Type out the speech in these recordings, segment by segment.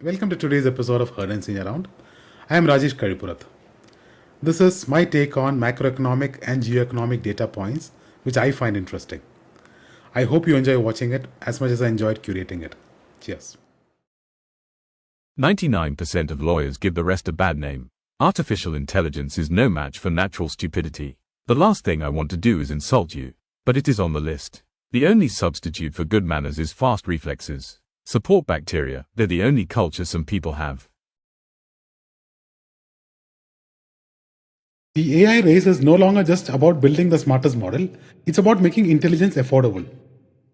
Welcome to today's episode of Heard and Seen Around. I am Rajesh Karipurath. This is my take on macroeconomic and geoeconomic data points, which I find interesting. I hope you enjoy watching it as much as I enjoyed curating it. Cheers. 99% of lawyers give the rest a bad name. Artificial intelligence is no match for natural stupidity. The last thing I want to do is insult you, but it is on the list. The only substitute for good manners is fast reflexes. Support bacteria, they're the only culture some people have. The AI race is no longer just about building the smartest model, it's about making intelligence affordable.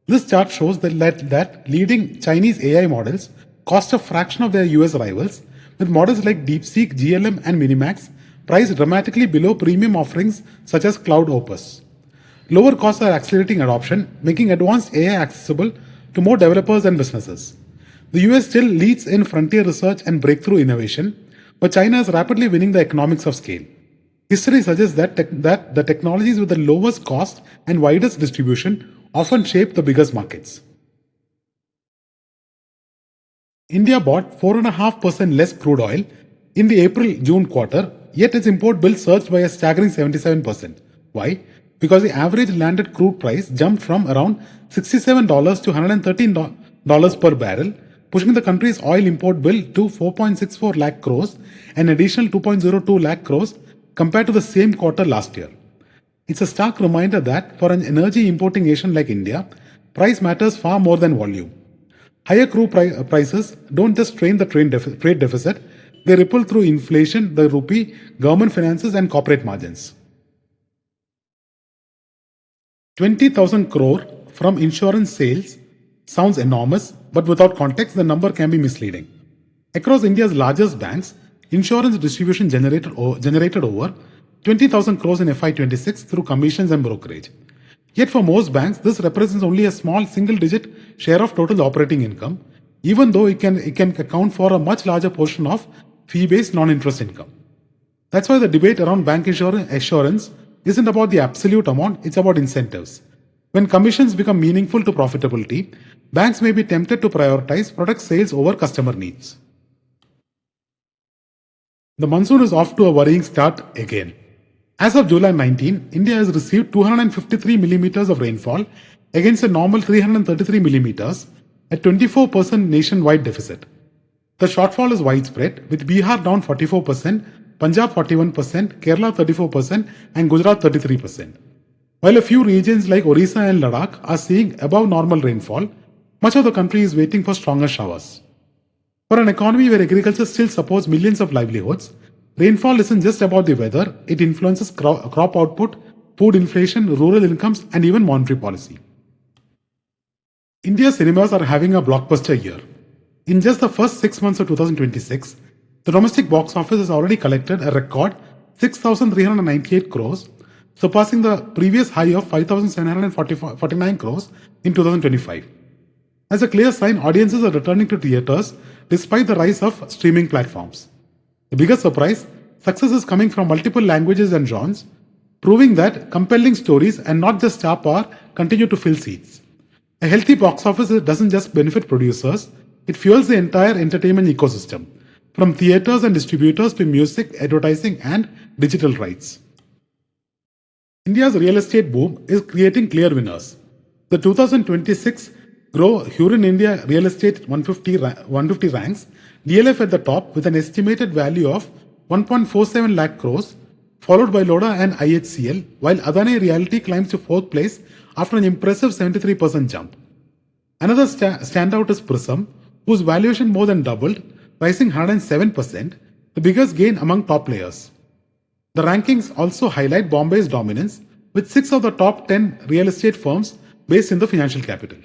This chart shows that leading Chinese AI models cost a fraction of their US rivals, with models like DeepSeek, GLM, and Minimax priced dramatically below premium offerings such as Cloud Opus. Lower costs are accelerating adoption, making advanced AI accessible to more developers and businesses. The US still leads in frontier research and breakthrough innovation, but China is rapidly winning the economics of scale. History suggests that the technologies with the lowest cost and widest distribution often shape the biggest markets. India bought 4.5% less crude oil in the April-June quarter, yet its import bill surged by a staggering 77%. Why? Because the average landed crude price jumped from around $67 to $113 per barrel, pushing the country's oil import bill to 4.64 lakh crores, an additional 2.02 lakh crores compared to the same quarter last year. It's a stark reminder that for an energy importing nation like India, price matters far more than volume. Higher crude prices don't just strain the trade deficit, they ripple through inflation, the rupee, government finances, and corporate margins. 20,000 crore from insurance sales sounds enormous, but without context, the number can be misleading. Across India's largest banks, insurance distribution generated over 20,000 crores in FY26 through commissions and brokerage. Yet for most banks, this represents only a small single-digit share of total operating income, even though it can account for a much larger portion of fee-based non-interest income. That's why the debate around bank assurance isn't about the absolute amount, it's about incentives. When commissions become meaningful to profitability, banks may be tempted to prioritize product sales over customer needs. The monsoon is off to a worrying start again. As of July 19, India has received 253 millimeters of rainfall against a normal 333 millimeters, a 24% nationwide deficit. The shortfall is widespread, with Bihar down 44%, Punjab 41%, Kerala 34%, and Gujarat 33%. While a few regions like Orissa and Ladakh are seeing above normal rainfall, much of the country is waiting for stronger showers. For an economy where agriculture still supports millions of livelihoods, rainfall isn't just about the weather, it influences crop output, food inflation, rural incomes, and even monetary policy. India's cinemas are having a blockbuster year. In just the first 6 months of 2026, the domestic box office has already collected a record 6,398 crores, surpassing the previous high of 5,749 crores in 2025. As a clear sign, audiences are returning to theatres despite the rise of streaming platforms. The biggest surprise, success is coming from multiple languages and genres, proving that compelling stories and not just star power continue to fill seats. A healthy box office doesn't just benefit producers, it fuels the entire entertainment ecosystem, from theaters and distributors to music, advertising, and digital rights. India's real estate boom is creating clear winners. The 2026 Grow Huron India Real Estate 150 ranks DLF at the top with an estimated value of 1.47 lakh crores, followed by Lodha and IHCL, while Adani Realty climbs to 4th place after an impressive 73% jump. Another standout is Prism, whose valuation more than doubled, rising 107%, the biggest gain among top players. The rankings also highlight Bombay's dominance, with 6 of the top 10 real estate firms based in the financial capital.